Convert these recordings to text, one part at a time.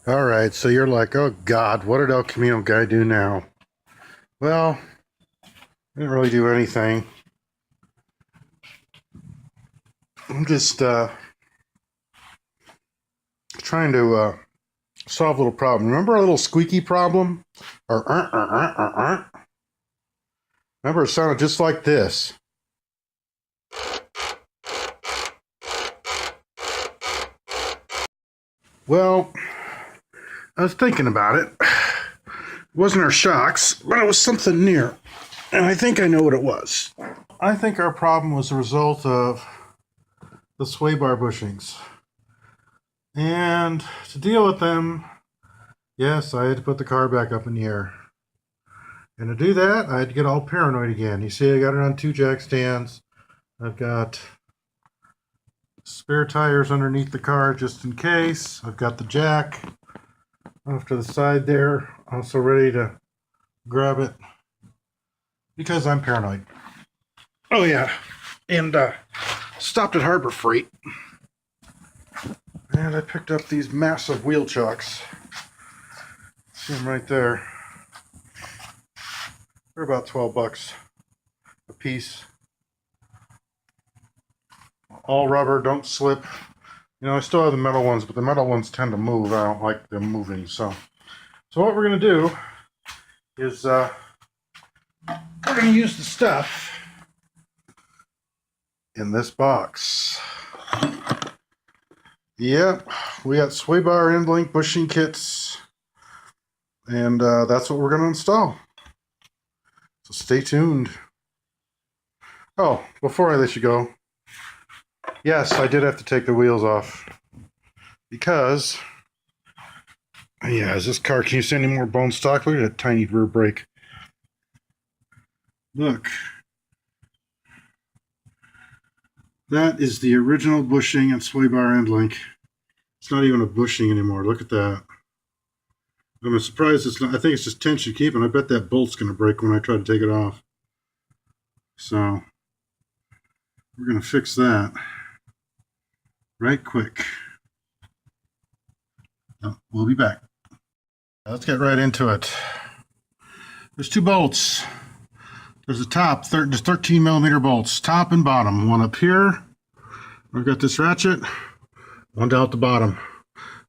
All right, so you're like, oh God, what did El Camino guy do now? Well, I didn't really do anything. I'm just trying to solve a little problem. Remember our little squeaky problem? Or Remember, it sounded just like this. Well, I was thinking about it. It wasn't our shocks, but it was something near. And I think I know what it was. I think our problem was a result of the sway bar bushings. And to deal with them, yes, I had to put the car back up in the air. And to do that, I had to get all paranoid again. You see, I got it on 2 jack stands. I've got spare tires underneath the car just in case. I've got the jack off to the side there, also ready to grab it because I'm paranoid. Oh yeah, and stopped at Harbor Freight, and I picked up these massive wheel chocks. See them right there. They're about $12 a piece. All rubber, don't slip. You know, I still have the metal ones, but the metal ones tend to move. I don't like them moving. So what we're going to do is we're going to use the stuff in this box. Yep, we got sway bar end link bushing kits, and that's what we're going to install. So stay tuned. Oh, before I let you go, yes, I did have to take the wheels off because, yeah, is this car, can you see any more bone stock? Look at that tiny rear brake. Look. That is the original bushing and sway bar end link. It's not even a bushing anymore. Look at that. I'm surprised it's not. I think it's just tension keeping. I bet that bolt's going to break when I try to take it off. So we're going to fix that right quick. We'll be back. Let's get right into it. There's 2 bolts. There's the top, just 13 millimeter bolts, top and bottom. One up here. I've got this ratchet. One down at the bottom.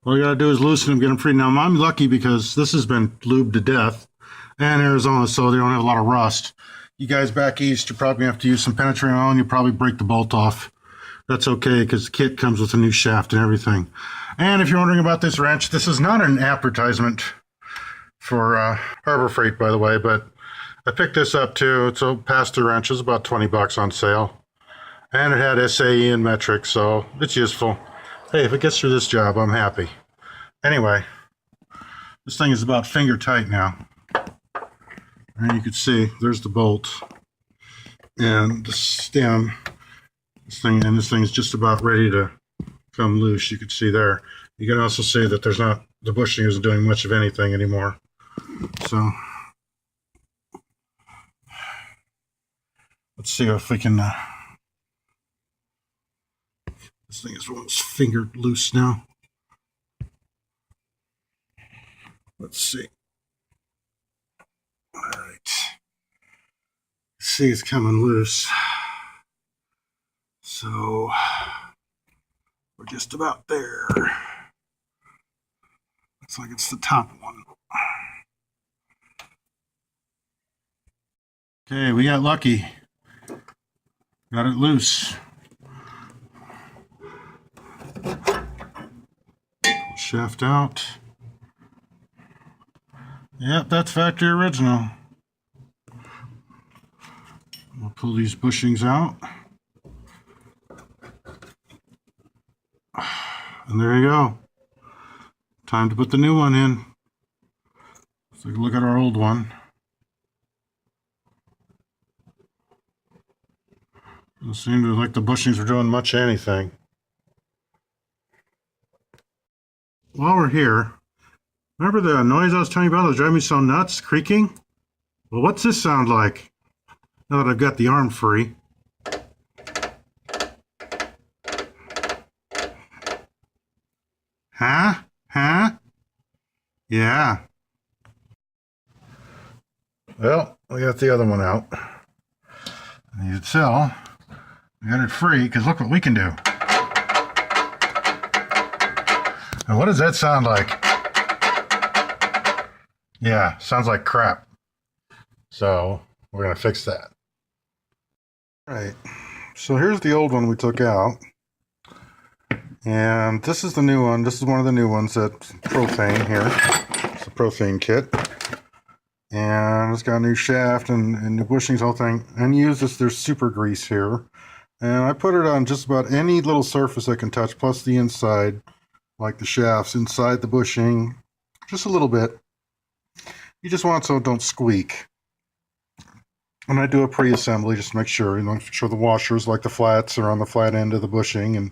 All you gotta do is loosen them, get them free. Now I'm lucky because this has been lubed to death, and Arizona, so they don't have a lot of rust. You guys back east, you probably have to use some penetrating oil, and you probably break the bolt off. That's okay because the kit comes with a new shaft and everything. And if you're wondering about this wrench, this is not an advertisement for Harbor Freight, by the way, but I picked this up too. It's a pass-through wrench. It's about $20 on sale. And it had SAE and metric, so it's useful. Hey, if it gets through this job, I'm happy. Anyway, this thing is about finger tight now. And you can see, there's the bolt. And the stem, this thing is just about ready to come loose. You can see there. You can also see that there's not, the bushing isn't doing much of anything anymore. So let's see if we can, this thing is almost fingered loose now. Let's see. All right. See, it's coming loose. So we're just about there. Looks like it's the top one. Okay, we got lucky. Got it loose. Shaft out. Yep, that's factory original. We'll pull these bushings out. And there you go. Time to put the new one in. Let's take a look at our old one. Doesn't seem to like the bushings are doing much anything. While we're here, remember the noise I was telling you about that was driving me so nuts, creaking? Well, what's this sound like? Now that I've got the arm free. Huh? Yeah. Well, we got the other one out. You can tell we got it free because look what we can do. And what does that sound like? Yeah, sounds like crap. So we're going to fix that. All right. So here's the old one we took out. And this is the new one. This is one of the new ones that's propane here. It's a propane kit. And it's got a new shaft and new bushings, whole thing. And you use this, there's super grease here. And I put it on just about any little surface I can touch, plus the inside, like the shafts inside the bushing, just a little bit. You just want it so it don't squeak. And I do a pre-assembly just to make sure, make sure the washers, like the flats, are on the flat end of the bushing, and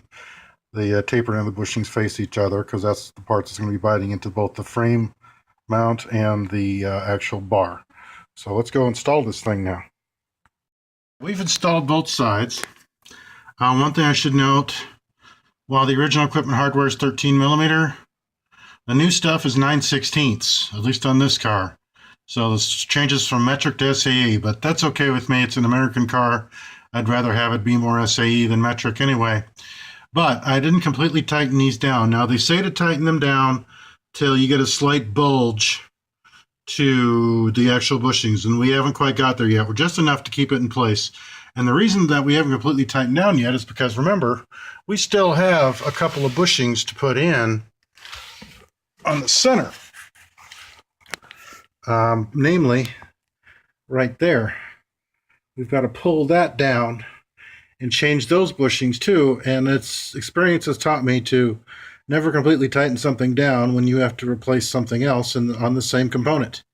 the tapered end of the bushings face each other, because that's the part that's going to be biting into both the frame mount and the actual bar. So let's go install this thing now. We've installed both sides. One thing I should note, while the original equipment hardware is 13 millimeter, the new stuff is 9/16, at least on this car. So this changes from metric to SAE, but that's okay with me. It's an American car. I'd rather have it be more SAE than metric anyway. But I didn't completely tighten these down. Now they say to tighten them down till you get a slight bulge to the actual bushings, and we haven't quite got there yet. We're just enough to keep it in place. And the reason that we haven't completely tightened down yet is because, remember, we still have a couple of bushings to put in on the center. Namely, right there. We've got to pull that down and change those bushings too. And experience has taught me to never completely tighten something down when you have to replace something else on the same component.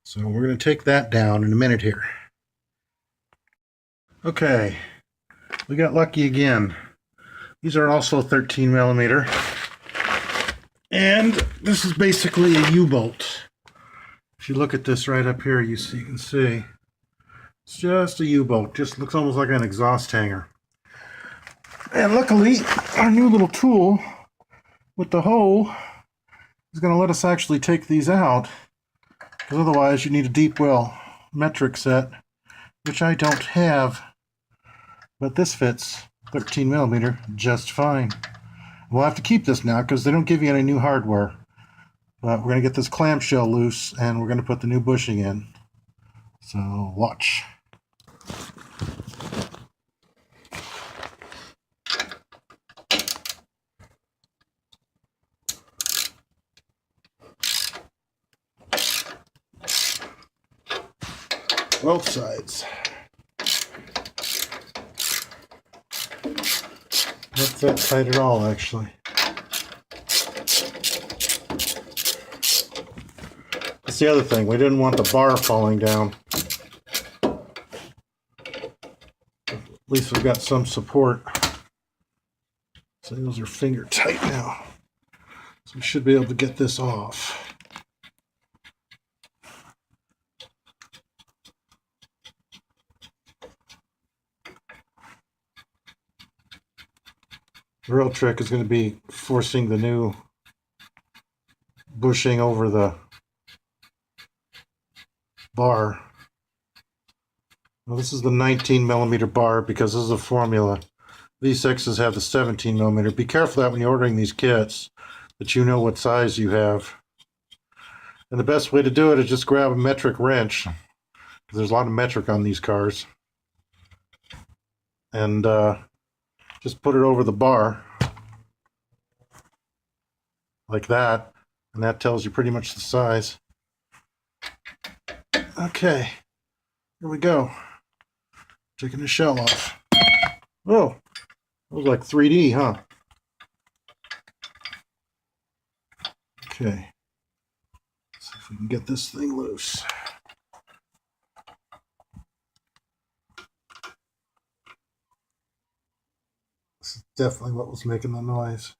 So we're going to take that down in a minute here. Okay, we got lucky again. These are also 13 millimeter. And this is basically a U-bolt. If you look at this right up here, you can see it's just a U-bolt. Just looks almost like an exhaust hanger. And luckily, our new little tool with the hole is going to let us actually take these out. Because otherwise, you need a deep well metric set, which I don't have. But this fits 13 millimeter just fine. We'll have to keep this now because they don't give you any new hardware. But we're going to get this clamshell loose and we're going to put the new bushing in. So watch. Both sides. Not that tight at all, actually. That's the other thing. We didn't want the bar falling down. At least we've got some support. So those are finger tight now. So we should be able to get this off. The real trick is going to be forcing the new bushing over the bar. Well, this is the 19 millimeter bar because this is a formula. These 6s have the 17 millimeter. Be careful that when you're ordering these kits, that you know what size you have. And the best way to do it is just grab a metric wrench, because there's a lot of metric on these cars. And just put it over the bar, like that, and that tells you pretty much the size. Okay, here we go. Taking the shell off. Oh, it was like 3D, huh? Okay, let's see if we can get this thing loose. This is definitely what was making the noise.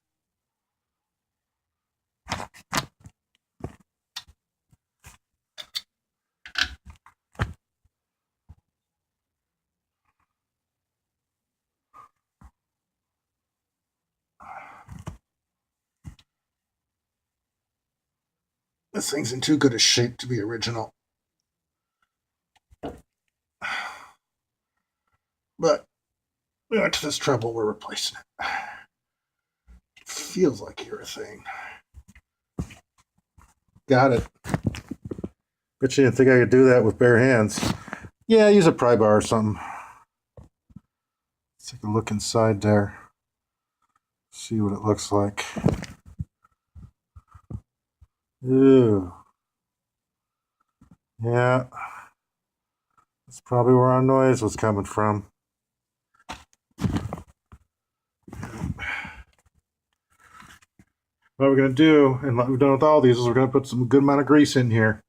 This thing's in too good a shape to be original. But we went to this trouble, we're replacing it. It feels like urethane. Got it. Bet you didn't think I could do that with bare hands. Yeah, use a pry bar or something. Let's take a look inside there. See what it looks like. Ew. Yeah. That's probably where our noise was coming from. What we're going to do, and what we've done with all these, is we're going to put some good amount of grease in here.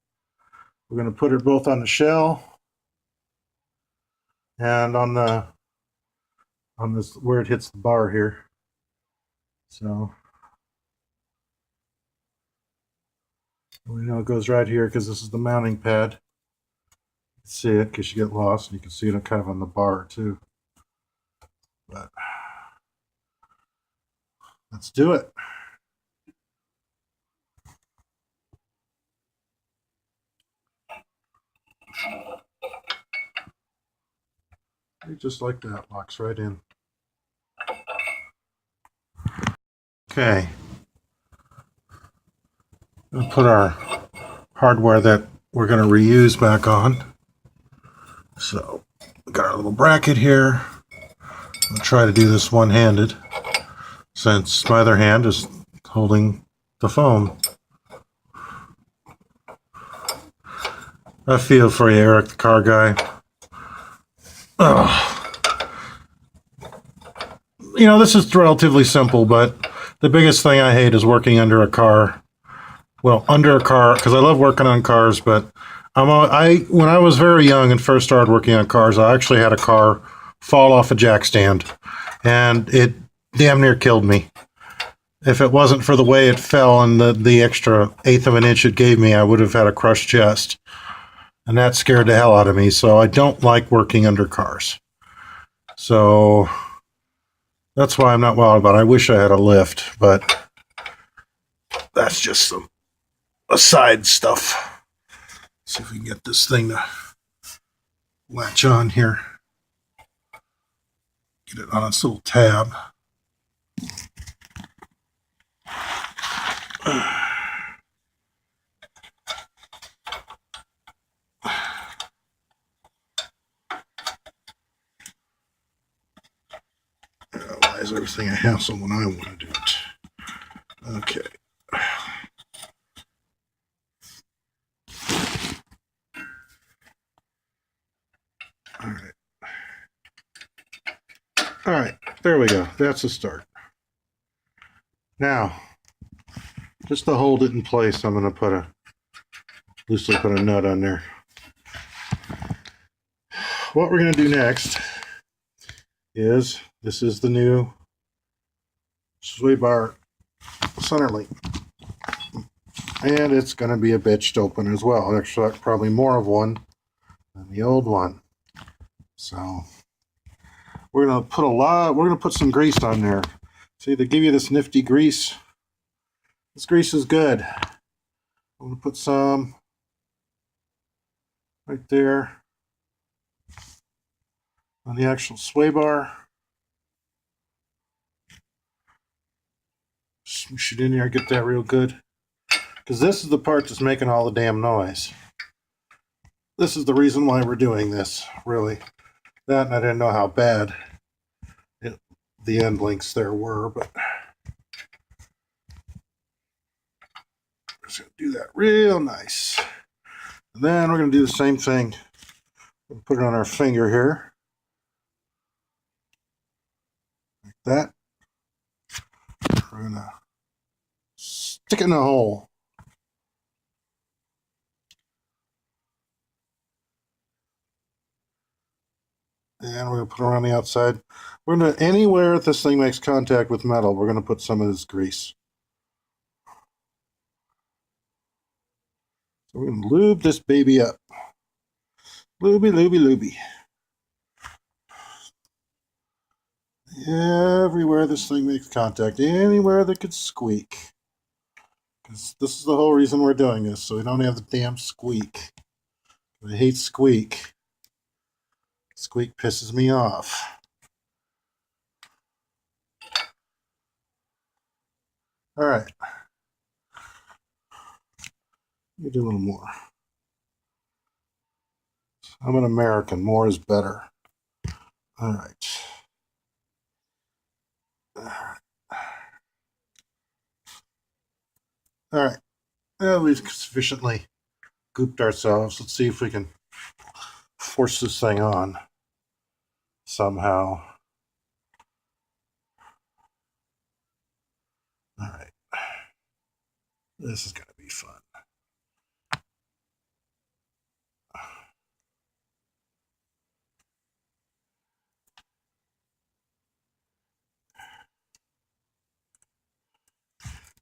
We're going to put it both on the shell and on this where it hits the bar here. So we know it goes right here because this is the mounting pad. You can see it in case you get lost, and you can see it kind of on the bar too. But let's do it. Just like that, locks right in. Okay. We'll put our hardware that we're going to reuse back on. So we got our little bracket here. I'll try to do this one-handed since my other hand is holding the phone. I feel for you, Eric, the car guy. Ugh. You know, this is relatively simple, but the biggest thing I hate is working under a car. Well, under a car, because I love working on cars, but when I was very young and first started working on cars, I actually had a car fall off a jack stand, and it damn near killed me. If it wasn't for the way it fell and the extra eighth of an inch it gave me, I would have had a crushed chest. And that scared the hell out of me, so I don't like working under cars. So that's why I'm not wild about it. I wish I had a lift, but that's just some aside stuff. See if we can get this thing to latch on here. Get it on its little tab. Why is everything a hassle when I want to do it? Okay. All right, there we go. That's a start. Now, just to hold it in place, I'm going to loosely put a nut on there. What we're going to do next is, this is the new sway bar center link. And it's going to be a bitch to open as well. Actually, probably more of one than the old one. So we're going to put some grease on there. See, they give you this nifty grease. This grease is good. I'm going to put some right there on the actual sway bar. Smoosh it in there, get that real good. Because this is the part that's making all the damn noise. This is the reason why we're doing this, really. That, and I didn't know how bad the end links there were, but just going to do that real nice. And then we're going to do the same thing. We'll put it on our finger here. Like that. We're going to stick it in a hole. And we're going to put it around the outside. We're going to, anywhere this thing makes contact with metal, we're going to put some of this grease. So we're going to lube this baby up. Looby, looby, looby. Everywhere this thing makes contact, anywhere that could squeak. Because this is the whole reason we're doing this, so we don't have the damn squeak. I hate squeak. Squeak pisses me off. All right. Let me do a little more. I'm an American. More is better. All right. All right. Well, we've sufficiently gooped ourselves. Let's see if we can force this thing on somehow. All right. This is going to be fun.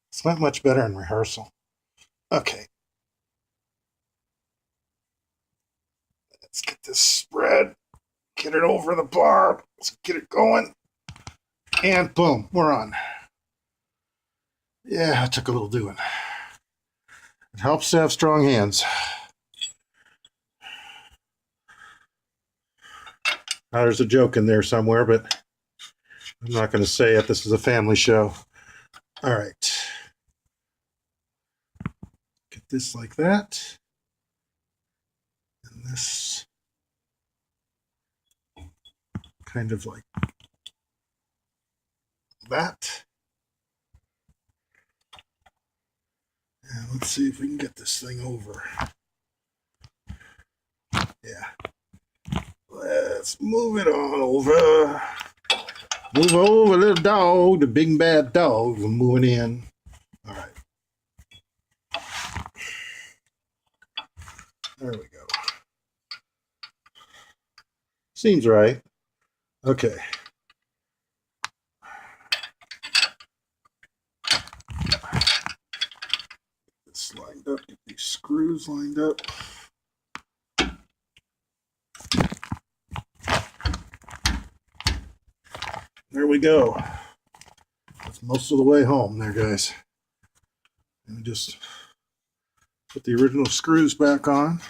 It's not much better in rehearsal. Okay. Let's get this spread. Get it over the bar. Let's get it going. And boom, we're on. Yeah, it took a little doing. It helps to have strong hands. Now, there's a joke in there somewhere, but I'm not going to say it. This is a family show. All right. Get this like that. And this kind of like that. And let's see if we can get this thing over. Yeah. Let's move it on over. Move over, little dog. The big bad dog is moving in. All right. There we go. Seems right. Okay. Get this lined up. Get these screws lined up. There we go. That's most of the way home there, guys. And just put the original screws back on.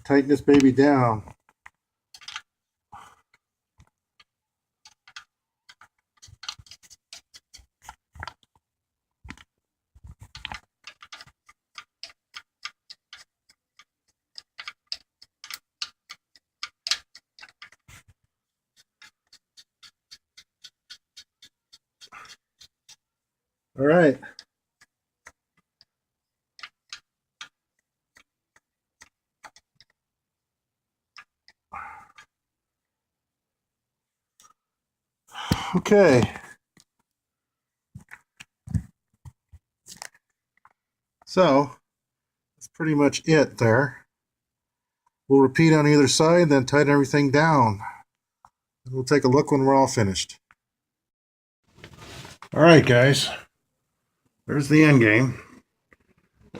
Tighten this baby down. All right. Okay. So that's pretty much it there. We'll repeat on either side, then tighten everything down. And we'll take a look when we're all finished. All right, guys. There's the end game.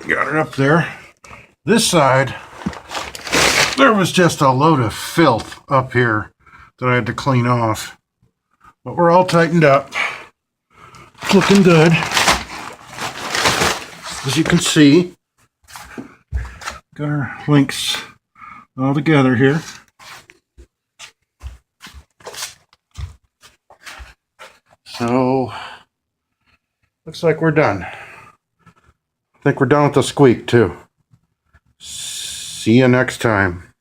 Got it up there. This side, there was just a load of filth up here that I had to clean off. But we're all tightened up. It's looking good. As you can see, got our links all together here. So, looks like we're done. I think we're done with the squeak too. See you next time.